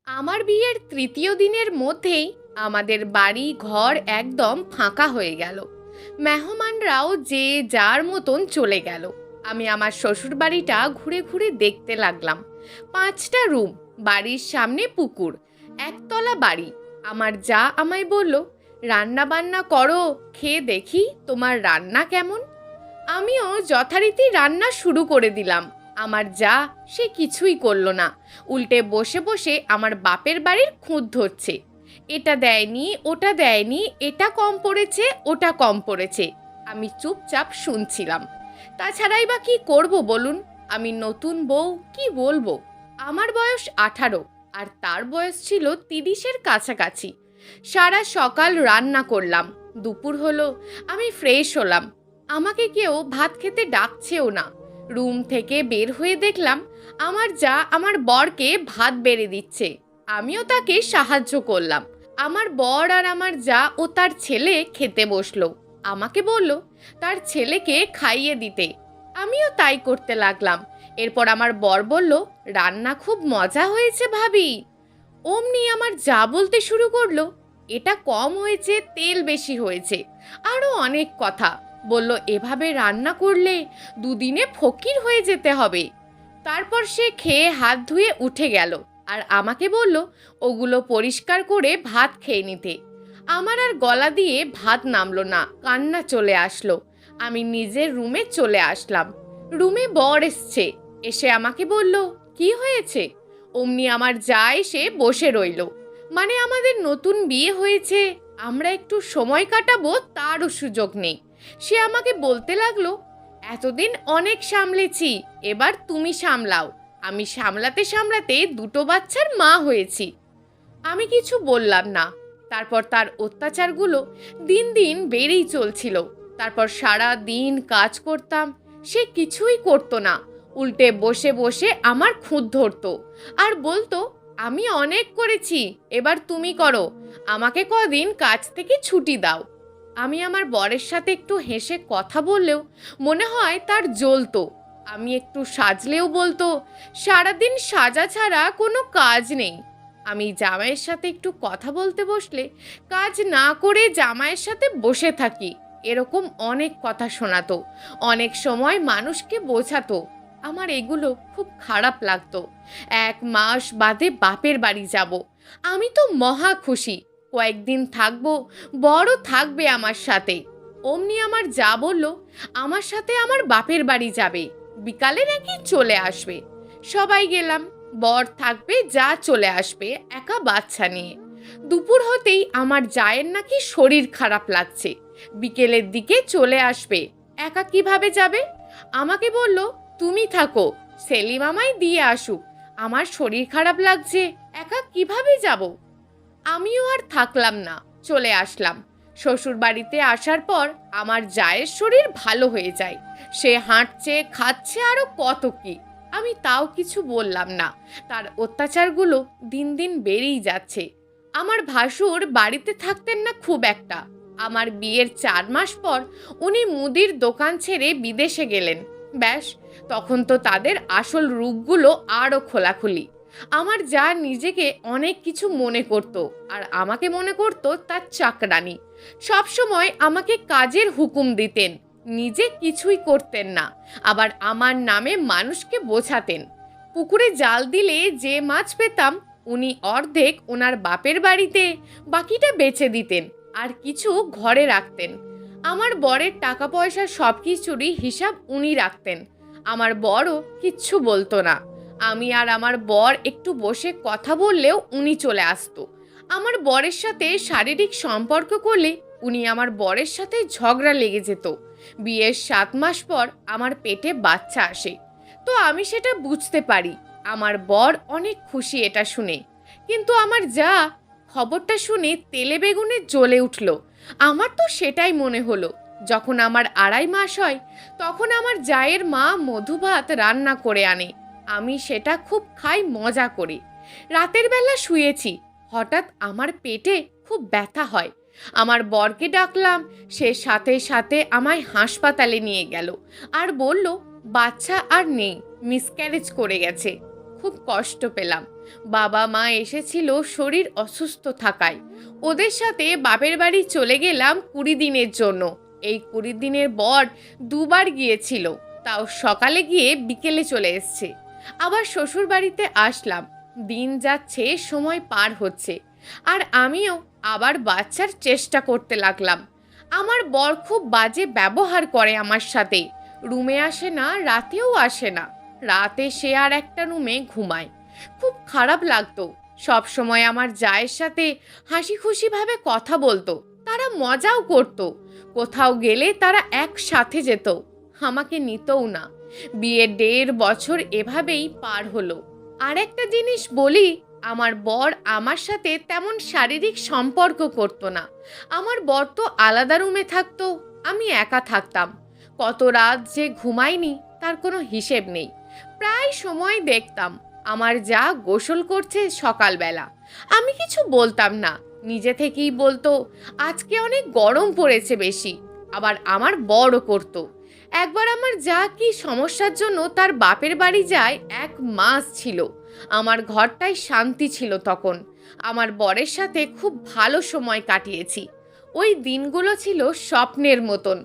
আমার বিয়ের তৃতীয় দিনের মধ্যেই আমাদের বাড়ি ঘর একদম ফাঁকা হয়ে গেল। মেহমানরাও যে যার মতন চলে গেল। আমি আমার শ্বশুর বাড়িটা ঘুরে ঘুরে দেখতে লাগলাম। 5টা রুম, বাড়ির সামনে পুকুর, একতলা বাড়ি। আমার যা আমায় বলল, রান্না বান্না করো, খেয়ে দেখি তোমার রান্না কেমন। আমিও যথারীতি রান্না শুরু করে দিলাম। আমার যা সে কিছুই করলো না, উল্টে বসে বসে আমার বাপের বাড়ির খুঁত ধরছে। এটা দেয়নি, ওটা দেয়নি, এটা কম পড়েছে, ওটা কম পড়েছে। আমি চুপচাপ শুনছিলাম। তাছাড়াই বা কি করব বলুন? আমি নতুন বউ, কি বলবো? আমার বয়স 18 আর তার বয়স ছিল 30-এর কাছাকাছি। সারা সকাল রান্না করলাম, দুপুর হলো, আমি ফ্রেশ হলাম। আমাকে কেউ ভাত খেতে ডাকছেও না। রুম থেকে বের হয়ে দেখলাম আমার যা আমার বরকে ভাত বেড়ে দিচ্ছে। আমিও তাকে সাহায্য করলাম। আমার বর আর আমার যা ও তার ছেলে খেতে বসলো। আমাকে বলল তার ছেলেকে খাইয়ে দিতে। আমিও তাই করতে লাগলাম। এরপর আমার বর বলল, রান্না খুব মজা হয়েছে ভাবি। অমনি আমার যা বলতে শুরু করলো, এটা কম হয়েছে, তেল বেশি হয়েছে, আরও অনেক কথা। বলল এভাবে রান্না করলে দুদিনে ফকির হয়ে যেতে হবে। তারপর সে খেয়ে হাত ধুয়ে উঠে গেল আর আমাকে বলল ওগুলো পরিষ্কার করে ভাত খেয়ে নিতে। আমার আর গলা দিয়ে ভাত নামলো না, কান্না চলে আসলো। আমি নিজের রুমে চলে আসলাম। রুমে বর এসছে, এসে আমাকে বলল, কি হয়েছে? অমনি আমার যা এসে বসে রইল। মানে আমাদের নতুন বিয়ে হয়েছে, আমরা একটু সময় কাটাবো তারও সুযোগ নেই। সে আমাকে বলতে লাগলো, এতদিন অনেক সামলেছি, এবার তুমি সামলাও। আমি সামলাতে সামলাতে দুটো বাচ্চার মা হয়েছি। আমি কিছু বললাম না। তারপর তার অত্যাচারগুলো দিন দিন বেড়েই চলছিল। তারপর সারা দিন কাজ করতাম, সে কিছুই করতো না, উল্টে বসে বসে আমার খুঁত ধরতো আর বলতো, আমি অনেক করেছি, এবার তুমি করো, আমাকে কদিন কাজ থেকে ছুটি দাও। আমি আমার বরের সাথে একটু হেসে কথা বললেও মনে হয় তার জ্বলতো। আমি একটু সাজলেও বলতো, সারাদিন সাজা ছাড়া কোনো কাজ নেই। আমি জামাইয়ের সাথে একটু কথা বলতে বসলে কাজ না করে জামাইয়ের সাথে বসে থাকি, এরকম অনেক কথা শোনাতো। অনেক সময় মানুষকে বোঝাতো। আমার এগুলো খুব খারাপ লাগতো। 1 মাস বাদে বাপের বাড়ি যাব। আমি তো মহা খুশি, কয়েকদিন থাকবো, বড় থাকবে আমার সাথে। অমনি আমার যা বলল, আমার সাথে আমার বাপের বাড়ি যাবে, বিকালে নাকি চলে আসবে। সবাই গেলাম। বর থাকবে, যা চলে আসবে একা বাচ্চা নিয়ে। দুপুর হতেই আমার জায়ের নাকি শরীর খারাপ লাগছে, বিকেলের দিকে চলে আসবে। একা কিভাবে যাবে? আমাকে বলল, তুমি থাকো, সেলিম আমায় দিয়ে আসুক, আমার শরীর খারাপ লাগছে, একা কিভাবে যাব? আমিও আর থাকলাম না, চলে আসলাম। শ্বশুর বাড়িতে আসার পর আমার জায়ের শরীর ভালো হয়ে যায়। সে হাঁটছে, খাচ্ছে, আরও কত কি। আমি তাও কিছু বললাম না। তার অত্যাচারগুলো দিন দিন বেড়েই যাচ্ছে। আমার ভাসুর বাড়িতে থাকতেন না খুব একটা। আমার বিয়ের 4 মাস পর উনি মুদির দোকান ছেড়ে বিদেশে গেলেন। ব্যাস, তখন তো তাদের আসল রূপগুলো আরও খোলাখুলি। আমার যা নিজেকে অনেক কিছু মনে করত আর আমাকে মনে করত তার চাকরানি। সবসময় আমাকে কাজের হুকুম দিতেন, নিজে কিছুই করতেন না। আবার আমার নামে মানুষকে বোঝাতেন। পুকুরে জাল দিলে যে মাছ পেতাম উনি অর্ধেক ওনার বাপের বাড়িতে, বাকিটা বেচে দিতেন আর কিছু ঘরে রাখতেন। আমার বরের টাকা পয়সা সব কিছুরই হিসাব উনি রাখতেন। আমার বরও কিচ্ছু বলতো না। আমি আর আমার বর একটু বসে কথা বললেও উনি চলে আসতো। আমার বরের সাথে শারীরিক সম্পর্ক করলে উনি আমার বরের সাথে ঝগড়া লেগে যেত। বিয়ের 7 মাস পর আমার পেটে বাচ্চা আসে, তো আমি সেটা বুঝতে পারি। আমার বর অনেক খুশি এটা শুনে। কিন্তু আমার যা খবরটা শুনে তেলে বেগুনে জ্বলে উঠল। আমার তো সেটাই মনে হলো। যখন আমার 2.5 মাস হয় তখন আমার জায়ের মা মধুভাত রান্না করে আনে। আমি সেটা খুব খাই মজা করে। রাতের বেলা শুয়েছি, হঠাৎ আমার পেটে খুব ব্যথা হয়। আমার বরকে ডাকলাম, সে সাথে সাথে আমায় হাসপাতালে নিয়ে গেল আর বলল বাচ্চা আর নেই, মিসক্যারেজ করে গেছে। খুব কষ্ট পেলাম। বাবা মা এসেছিল শরীর অসুস্থ থাকায়। ওদের সাথে বাপের বাড়ি চলে গেলাম 20 দিনের জন্য। এই 20 দিনের বর দুবার গিয়েছিল, তাও সকালে গিয়ে বিকেলে চলে এসছে। আবার শ্বশুর বাড়িতে আসলাম। দিন যাচ্ছে, সময় পার হচ্ছে, আর আমিও আবার বাচ্চার চেষ্টা করতে লাগলাম। আমার বর খুব বাজে ব্যবহার করে আমার সাথে। রুমে আসে না, রাতেও আসে না। রাতে সে আর একটা রুমে ঘুমায়। খুব খারাপ লাগতো। সব সময় আমার জায়ের সাথে হাসি খুশিভাবে কথা বলতো, তারা মজাও করতো। কোথাও গেলে তারা একসাথে যেত, আমাকে নিতও না। বিয়ের 1.5 বছর এভাবেই পার হলো। আর একটা জিনিস বলি, আমার বর আমার সাথে তেমন শারীরিক সম্পর্ক করতো না। আমার বর তো আলাদা রুমে থাকতো, আমি একা থাকতাম। কত রাত যে ঘুমাইনি তার কোনো হিসেব নেই। প্রায় সময় দেখতাম আমার যা গোসল করছে সকালবেলা। আমি কিছু বলতাম না, নিজে থেকেই বলতো আজকে অনেক গরম পড়েছে বেশি। আবার আমার বড়ও করতো। একবার আমার যা কি সমস্যার জন্য তার বাপের বাড়ি যায়, 1 মাস ছিল। আমার ঘরটায় শান্তি ছিল তখন। আমার বরের সাথে খুব ভালো সময় কাটিয়েছি। ওই দিনগুলো ছিল স্বপ্নের মতন।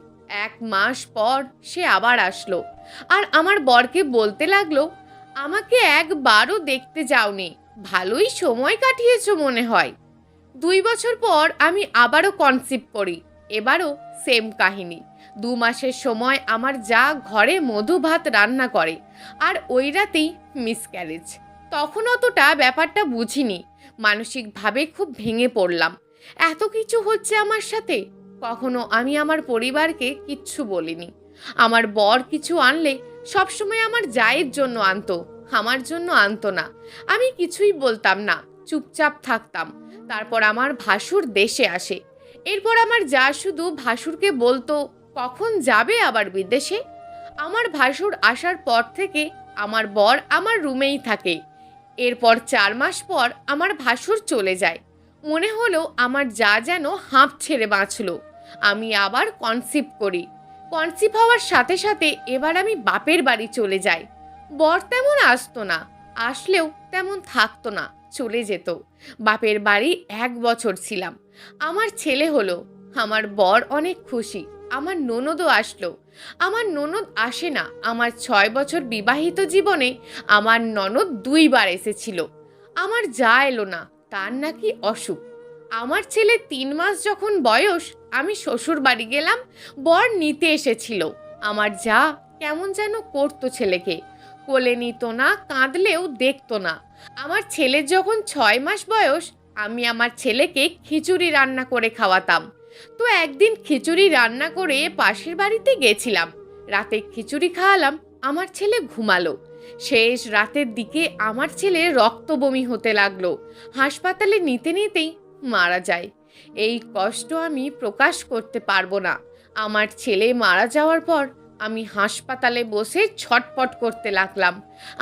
1 মাস পর সে আবার আসলো, আর আমার বরকে বলতে লাগলো, আমাকে একবারও দেখতে যাওনি, ভালোই সময় কাটিয়েছো মনে হয়। 2 বছর পর আমি আবারও কনসিভ করি। এবারও সেম কাহিনী। 2 মাসের সময় আমার যা ঘরে মধু ভাত রান্না করে, আর ওই রাতেই মিসক্যারেজ। তখন অতটা ব্যাপারটা বুঝিনি। মানসিকভাবে খুব ভেঙে পড়লাম। এত কিছু হচ্ছে আমার সাথে। কখনো আমি আমার পরিবারকে কিচ্ছু বলিনি। আমার বর কিছু আনলে সবসময় আমার জায়ের জন্য আনতো, আমার জন্য আনতো না। আমি কিছুই বলতাম না, চুপচাপ থাকতাম। তারপর আমার ভাসুর দেশে আসে। এরপর আমার যা শুধু ভাসুরকে বলতো, কখন যাবে আবার বিদেশে। আমার ভাসুর আসার পর থেকে আমার বর আমার রুমেই থাকে। এরপর 4 মাস পর আমার ভাসুর চলে যায়। মনে হলো আমার যা যেন হাঁপ ছেড়ে বাঁচলো। আমি আবার কনসিভ করি। কনসিভ হওয়ার সাথে সাথে এবার আমি বাপের বাড়ি চলে যাই। বর তেমন আসতো না, আসলেও তেমন থাকতো না, চলে যেত। বাপের বাড়ি 1 বছর ছিলাম। আমার ছেলে হলো। আমার বর অনেক খুশি। আমার ননদও আসলো। আমার ননদ আসে না। আমার 6 বছর বিবাহিত জীবনে আমার ননদ 2 বার এসেছিল। আমার যা এলো না, তার নাকি অসুখ। আমার ছেলে 3 মাস যখন বয়স, আমি শ্বশুর বাড়ি গেলাম, বর নিতে এসেছিল। আমার যা কেমন যেন করতো ছেলেকে, কোলে নিত না, কাঁদলেও দেখতো না। আমার ছেলের যখন 6 মাস বয়স, আমি আমার ছেলেকে খিচুড়ি রান্না করে খাওয়াতাম। তো একদিন খিচুড়ি রান্না করে পাশের বাড়িতে গেছিলাম। রাতে খিচুড়ি খাওয়ালাম, আমার ছেলে ঘুমালো। শেষ রাতের দিকে আমার ছেলে রক্ত বমি হতে লাগলো। হাসপাতালে নিতে নিতেই মারা যায়। এই কষ্ট আমি প্রকাশ করতে পারবো না। আমার ছেলে মারা যাওয়ার পর আমি হাসপাতালে বসে ছটপট করতে লাগলাম।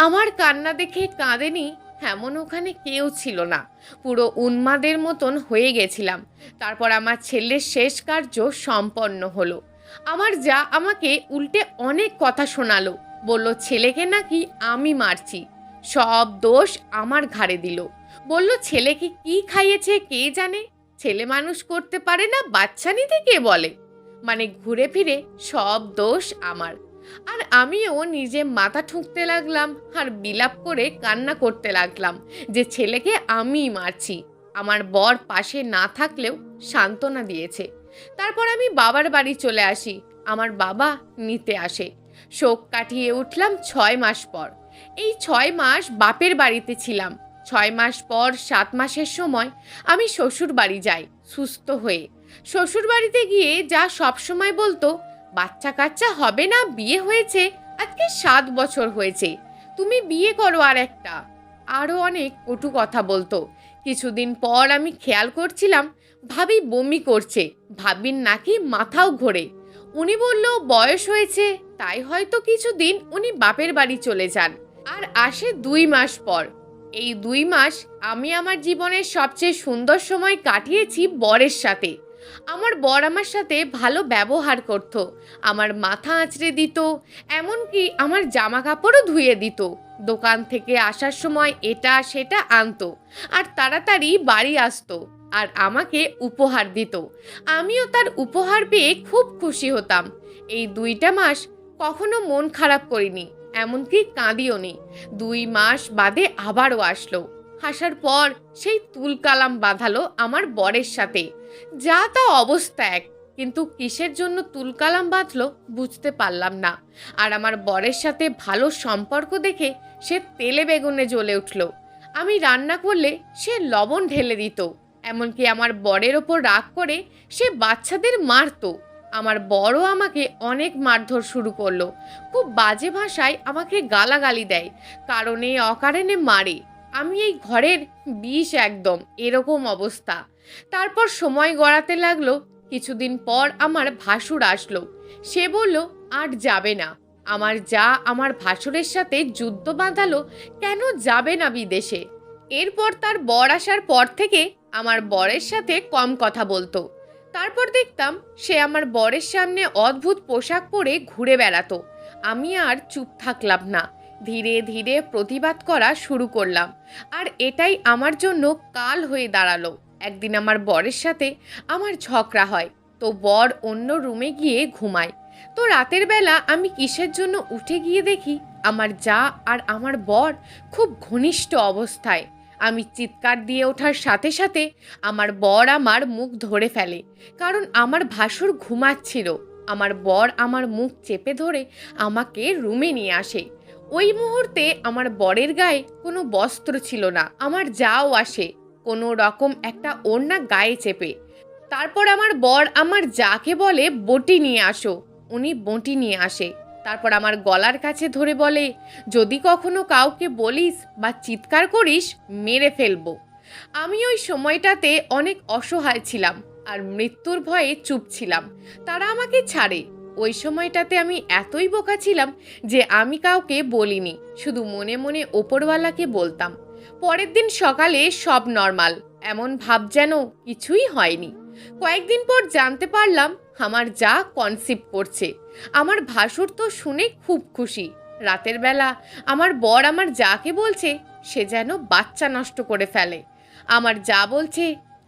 আমার কান্না দেখে কাঁদেনি এমন ওখানে কেউ ছিল না। পুরো উন্মাদের মতন হয়ে গেছিলাম। তারপর আমার ছেলের শেষ কার্য সম্পন্ন হলো। আমার যা আমাকে উল্টে অনেক কথা শোনালো। বলল ছেলেকে নাকি আমি মারছি, সব দোষ আমার ঘাড়ে দিল। বলল ছেলেকে কি খাইয়েছে কে জানে, ছেলে মানুষ করতে পারে না, বাচ্চা নিতে কে বলে। মানে ঘুরে ফিরে সব দোষ আমার। আর আমিও নিজে মাথা ঠুকতে লাগলাম আর বিলাপ করে কান্না করতে লাগলাম যে ছেলেকে আমিই মারছি। আমার বর পাশে না থাকলেও সান্ত্বনা দিয়েছে। তারপর আমি বাবার বাড়ি চলে আসি। আমার বাবা নিতে আসে। শোক কাটিয়ে উঠলাম 6 মাস পর। এই 6 মাস বাপের বাড়িতে ছিলাম। 6 মাস পর 7 মাসের সময় আমি শ্বশুর বাড়ি যাই সুস্থ হয়ে। শ্বশুর বাড়িতে গিয়ে যা সব সময় বলতো, বাচ্চা কাচ্চা হবে না, বিয়ে হয়েছে, আজকে 7 বছর হয়েছে, তুমি বিয়ে করো আর একটা। আরও অনেক কটু কথা বলতো। কিছুদিন পর আমি খেয়াল করছিলাম ভাবি বমি করছে, ভাবির নাকি মাথাও ঘোরে। উনি বলল বয়স হয়েছে, তাই হয়তো কিছুদিন উনি বাপের বাড়ি চলে যান। আর আসে 2 মাস পর। এই 2 মাস আমি আমার জীবনের সবচেয়ে সুন্দর সময় কাটিয়েছি বরের সাথে। আমার বর আমার সাথে ভালো ব্যবহার করত, আমার মাথা আঁচড়ে দিত, এমনকি আমার জামা কাপড়ও ধুয়ে দিত। দোকান থেকে আসার সময় এটা সেটা আনতো, আর তাড়াতাড়ি বাড়ি আসতো, আর আমাকে উপহার দিত। আমিও তার উপহার পেয়ে খুব খুশি হতাম। এই 2টা মাস কখনো মন খারাপ করিনি, এমনকি কাঁদিও নি। 2 মাস বাদে আবারও আসলো। আসার পর সেই তুলকালাম বাঁধালো আমার বরের সাথে। যা তা অবস্থা এক, কিন্তু কিসের জন্য তুলকালাম বাঁধলো বুঝতে পারলাম না। আর আমার বরের সাথে ভালো সম্পর্ক দেখে সে তেলে বেগুনে জ্বলে উঠল। আমি রান্না করলে সে লবণ ঢেলে দিত, এমনকি আমার বরের ওপর রাগ করে সে বাচ্চাদের মারতো। আমার বড় আমাকে অনেক মারধর শুরু করলো, খুব বাজে ভাষায় আমাকে গালাগালি দেয়, কারণে অকারণে মারে। আমি এই ঘরের বিষ একদম, এরকম অবস্থা। তারপর সময় গড়াতে লাগলো। কিছুদিন পর আমার ভাসুর আসলো। সে বলল আর যাবে না। আমার যা আমার ভাসুরের সাথে যুদ্ধ বাঁধালো, কেন যাবে না বিদেশে। এরপর তার বর আসার পর থেকে আমার বরের সাথে কম কথা বলতো। তারপর দেখতাম সে আমার বরের সামনে অদ্ভুত পোশাক পরে ঘুরে বেড়াতো। আমি আর চুপ থাকলাম না, ধীরে ধীরে প্রতিবাদ করা শুরু করলাম। আর এটাই আমার জন্য কাল হয়ে দাঁড়ালো। একদিন আমার বরের সাথে আমার ঝগড়া হয়, তো বর অন্য রুমে গিয়ে ঘুমায়। তো রাতের বেলা আমি কিসের জন্য উঠে গিয়ে দেখি আমার যা আর আমার বর খুব ঘনিষ্ঠ অবস্থায়। আমি চিৎকার দিয়ে ওঠার সাথে সাথে আমার বর আমার মুখ ধরে ফেলে, কারণ আমার ভাসুর ঘুমাচ্ছিল। আমার বর আমার মুখ চেপে ধরে আমাকে রুমে নিয়ে আসে। ওই মুহূর্তে আমার বরের গায়ে কোনো বস্ত্র ছিল না। আমার যাও আসে কোনো রকম একটা ওড়না গায়ে চেপে। তারপর আমার বর আমার যাকে বলে বটি নিয়ে আসো। উনি বটি নিয়ে আসে। তারপর আমার গলার কাছে ধরে বলে, যদি কখনো কাউকে বলিস বা চিৎকার করিস মেরে ফেলবো। আমি ওই সময়টাতে অনেক অসহায় ছিলাম আর মৃত্যুর ভয়ে চুপ ছিলাম। তারা আমাকে ছাড়ে। ওই সময়টাতে আমি এতই বোকা ছিলাম যে আমি কাউকে বলিনি, শুধু মনে মনে ওপরওয়ালাকে বলতাম। পরের দিন সকালে সব নর্মাল, এমন ভাব যেন কিছুই হয়নি। কয়েকদিন পর জানতে পারলাম আমার যা কনসিভ করছে। আমার ভাসুর তো শুনে খুব খুশি। রাতের বেলা আমার বর আমার যাকে বলছে সে যেন বাচ্চা নষ্ট করে ফেলে। আমার যা বলছে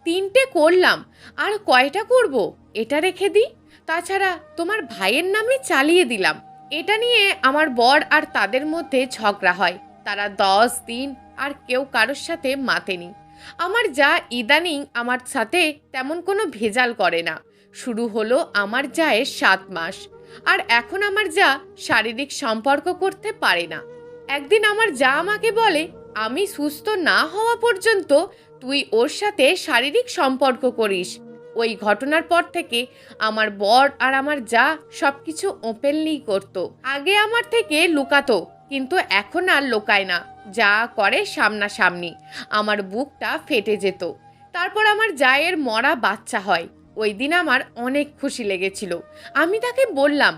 3টে করলাম, আর কয়টা করব, এটা রেখে দিই, তাছাড়া তোমার ভাইয়ের নামে চালিয়ে দিলাম। এটা নিয়ে আমার বর আর তাদের মধ্যে ঝগড়া হয়। তারা 10 দিন আর কেউ কারোর সাথে মাতেনি। আমার যা ইদানিং আমার সাথে তেমন কোনো ভেজাল করে না। শুরু হলো আমার জায়ের 7 মাস, আর এখন আমার যা শারীরিক সম্পর্ক করতে পারে না। একদিন আমার যা আমাকে বলে, আমি সুস্থ না হওয়া পর্যন্ত তুই ওর সাথে শারীরিক সম্পর্ক করিস। ওই ঘটনার পর থেকে আমার বর আর আমার যা সবকিছু ওপেনলি করতো। আগে আমার থেকে লুকাতো, কিন্তু এখন আর লোকায় না, যা করে সামনাসামনি। আমার বুকটা ফেটে যেত। তারপর আমার জায়ের মরা বাচ্চা হয়। ওই দিন আমার অনেক খুশি লেগেছিল। আমি তাকে বললাম,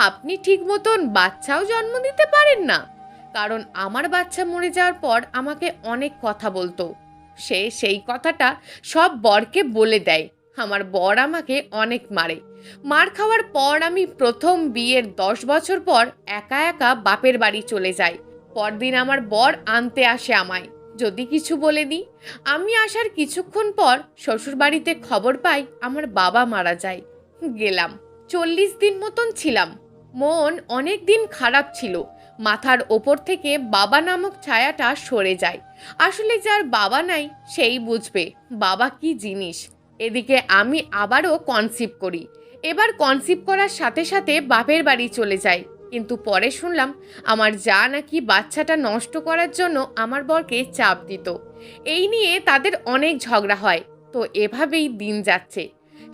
আপনি ঠিক মতন বাচ্চাও জন্ম দিতে পারেন না? কারণ আমার বাচ্চা মরে যাওয়ার পর আমাকে অনেক কথা বলতো। সে সেই কথাটা সব বরকে বলে দেয়। আমার বর আমাকে অনেক মারে। মার খাওয়ার পর আমি প্রথম বিয়ের 10 বছর পর একা একা বাপের বাড়ি চলে যাই। পরদিন আমার বর আনতে আসে আমায়, যদি কিছু বলে দিই। আমি আসার কিছুক্ষণ পর শ্বশুর বাড়িতে খবর পাই আমার বাবা মারা যায়। গেলাম, 40 দিন মতন ছিলাম। মন অনেক দিন খারাপ ছিল। মাথার ওপর থেকে বাবা নামক ছায়াটা সরে যায়। আসলে যার বাবা নাই সেই বুঝবে বাবা কি জিনিস। এদিকে আমি আবারও কনসিভ করি। এবার কনসিভ করার সাথে সাথে বাপের বাড়ি চলে যাই। কিন্তু পরে শুনলাম আমার যা নাকি বাচ্চাটা নষ্ট করার জন্য আমার বরকে চাপ দিত। এই নিয়ে তাদের অনেক ঝগড়া হয়। তো এভাবেই দিন যাচ্ছে।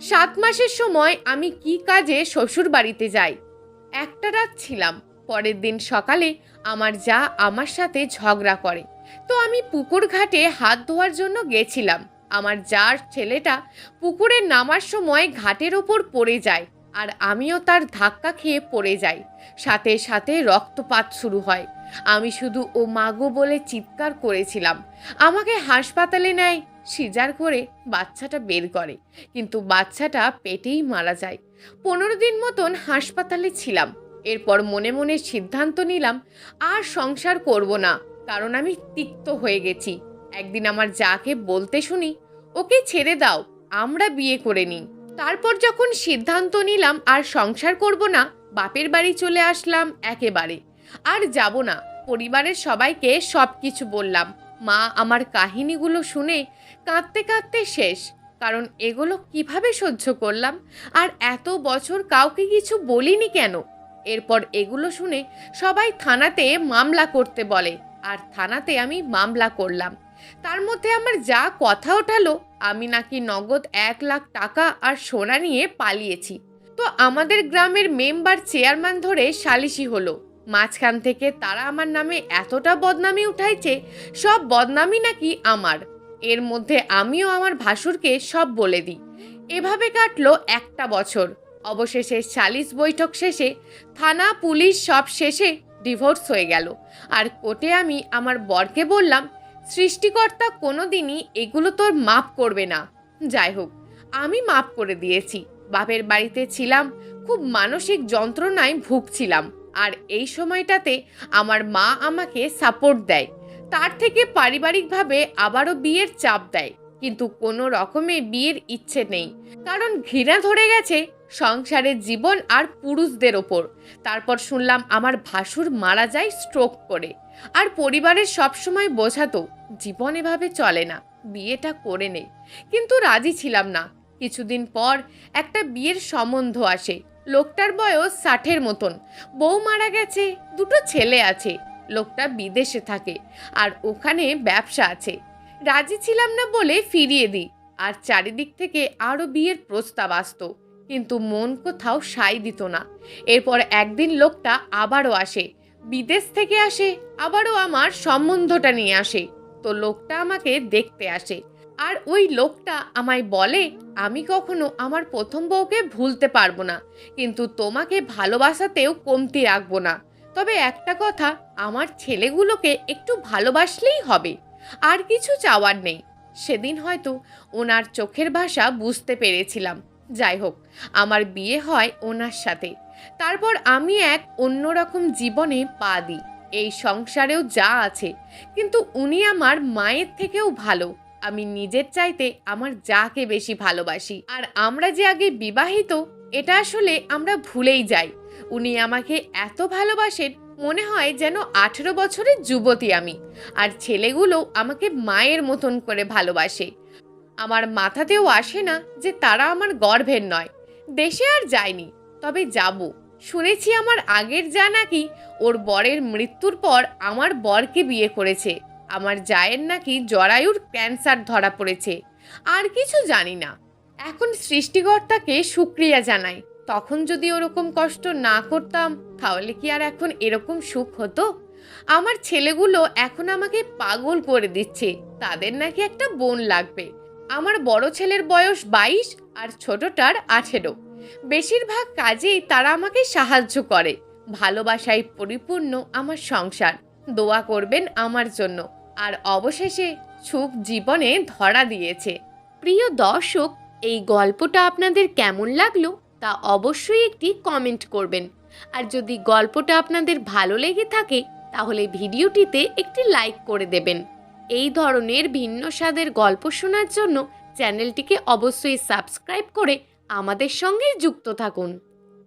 7 মাসের সময় আমি কি কাজে শ্বশুর বাড়িতে যাই। একটা রাত ছিলাম। পরের দিন সকালে আমার যা আমার সাথে ঝগড়া করে। তো আমি পুকুর ঘাটে হাত ধোয়ার জন্য গেছিলাম। আমার যার ছেলেটা পুকুরে নামার সময় ঘাটের ওপর পড়ে যায়, আর আমিও তার ধাক্কা খেয়ে পড়ে যাই। সাথে সাথে রক্তপাত শুরু হয়। আমি শুধু ও মাগো বলে চিৎকার করেছিলাম। আমাকে হাসপাতালে নেয়। সিজার করে বাচ্চাটা বের করে, কিন্তু বাচ্চাটা পেটেই মারা যায়। 15 দিন মতন হাসপাতালে ছিলাম। এরপর মনে মনে সিদ্ধান্ত নিলাম আর সংসার করব না, কারণ আমি তিক্ত হয়ে গেছি। একদিন আমার যাকে বলতে শুনি, ওকে ছেড়ে দাও, আমরা বিয়ে করে নিই। তারপর যখন সিদ্ধান্ত নিলাম আর সংসার করব না, বাপের বাড়ি চলে আসলাম একেবারে। আর যাব না। পরিবারের সবাইকে সব কিছু বললাম। মা আমার কাহিনীগুলো শুনে কাঁদতে কাঁদতে শেষ, কারণ এগুলো কিভাবে সহ্য করলাম, আর এত বছর কাউকে কিছু বলিনি কেন। এরপর এগুলো শুনে সবাই থানাতে মামলা করতে বলে, আর থানাতে আমি মামলা করলাম। তার মধ্যে আমার যা কথা ওঠালো, আমি নাকি নগদ 1 লাখ টাকা আর সোনা নিয়ে পালিয়েছি। তো আমাদের গ্রামের মেম্বার চেয়ারম্যান ধরে সালিশি হলো। মাঝখান থেকে তারা আমার নামে এতটা বদনামি উঠাইছে, সব বদনামি নাকি আমার। এর মধ্যে আমিও আমার ভাসুরকে সব বলে দিই। এভাবে কাটলো 1টা বছর। অবশেষে সালিশ বৈঠক শেষে থানা পুলিশ সব শেষে ডিভোর্স হয়ে গেল। আর কোর্টে আমি আমার বরকে বললাম, সৃষ্টিকর্তা কোনো দিনই এগুলো তোর মাফ করবে না। যাই হোক, আমি মাফ করে দিয়েছি। বাপের বাড়িতে ছিলাম, খুব মানসিক যন্ত্রণায় ভুগছিলাম। আর এই সময়টাতে আমার মা আমাকে সাপোর্ট দেয়। তার থেকে পারিবারিকভাবে আবারও বিয়ের চাপ দেয়, কিন্তু কোনো রকমে বিয়ের ইচ্ছে নেই, কারণ ঘৃণা ধরে গেছে সংসারের জীবন আর পুরুষদের ওপর। তারপর শুনলাম আমার ভাসুর মারা যায় স্ট্রোক করে। আর পরিবারের সবসময় বোঝাতো জীবন এভাবে চলে না, বিয়েটা করে নে। কিন্তু রাজি ছিলাম না। কিছুদিন পর একটা বিয়ের সম্বন্ধ আসে। লোকটার বয়স 60-এর মতন, বউ মারা গেছে, 2টো ছেলে আছে। লোকটা বিদেশে থাকে আর ওখানে ব্যবসা আছে। রাজি ছিলাম না বলে ফিরিয়ে দিই। আর চারিদিক থেকে আরও বিয়ের প্রস্তাব আসতো, কিন্তু মন কোথাও সায় দিত না। এরপর একদিন লোকটা আবারও আসে, বিদেশ থেকে আসে, আবারও আমার সম্বন্ধটা নিয়ে আসে। তো লোকটা আমাকে দেখতে আসে, আর ওই লোকটা আমায় বলে, আমি কখনো আমার প্রথম বউকে ভুলতে পারবো না, কিন্তু তোমাকে ভালোবাসাতেও কমতি রাখবো না। তবে একটা কথা, আমার ছেলেগুলোকে একটু ভালোবাসলেই হবে, আর কিছু চাওয়ার নেই। সেদিন হয়তো ওনার চোখের ভাষা বুঝতে পেরেছিলাম। যাই হোক, আমার বিয়ে হয় ওনার সাথে। তারপর আমি এক অন্যরকম জীবনে পা দিই। এই সংসারেও যা আছে, কিন্তু উনি আমার মায়ের থেকেও ভালো। আমি নিজের চাইতে আমার যাকে বেশি ভালোবাসি। আর আমরা যে আগে বিবাহিত, এটা আসলে আমরা ভুলেই যাই। উনি আমাকে এত ভালোবাসেন, মনে হয় যেন 18 বছরের যুবতী আমি। আর ছেলেগুলো আমাকে মায়ের মতন করে ভালোবাসে। আমার মাথাতেও আসে না যে তারা আমার গর্ভের নয়। দেশে আর যায়নি, তবে যাব। শুনেছি আমার আগের যা নাকি ওর বরের মৃত্যুর পর আমার বরকে বিয়ে করেছে। আমার জায়ের নাকি জরায়ুর ক্যান্সার ধরা পড়েছে। আর কিছু জানি না। এখন সৃষ্টিকর্তাকে শুকরিয়া জানাই, তখন যদি ওরকম কষ্ট না করতাম, তাহলে কি আর এখন এরকম সুখ হতো? আমার ছেলেগুলো এখন আমাকে পাগল করে দিচ্ছে, তাদের নাকি একটা বোন লাগবে। আমার বড় ছেলের বয়স 22 আর ছোটটার 18। বেশিরভাগ কাজেই তারা আমাকে সাহায্য করে। ভালোবাসায় পরিপূর্ণ আমার সংসার। দোয়া করবেন আমার জন্য। আর অবশেষে সুখ জীবনে ধরা দিয়েছে। প্রিয় দর্শক, এই গল্পটা আপনাদের কেমন লাগলো তা অবশ্যই একটি কমেন্ট করবেন। আর যদি গল্পটা আপনাদের ভালো লেগে থাকে, তাহলে ভিডিওটিতে একটি লাইক করে দেবেন। এই ধরনের ভিন্ন স্বাদের গল্প শোনার জন্য চ্যানেলটিকে অবশ্যই সাবস্ক্রাইব করে আমাদের সঙ্গে যুক্ত থাকুন।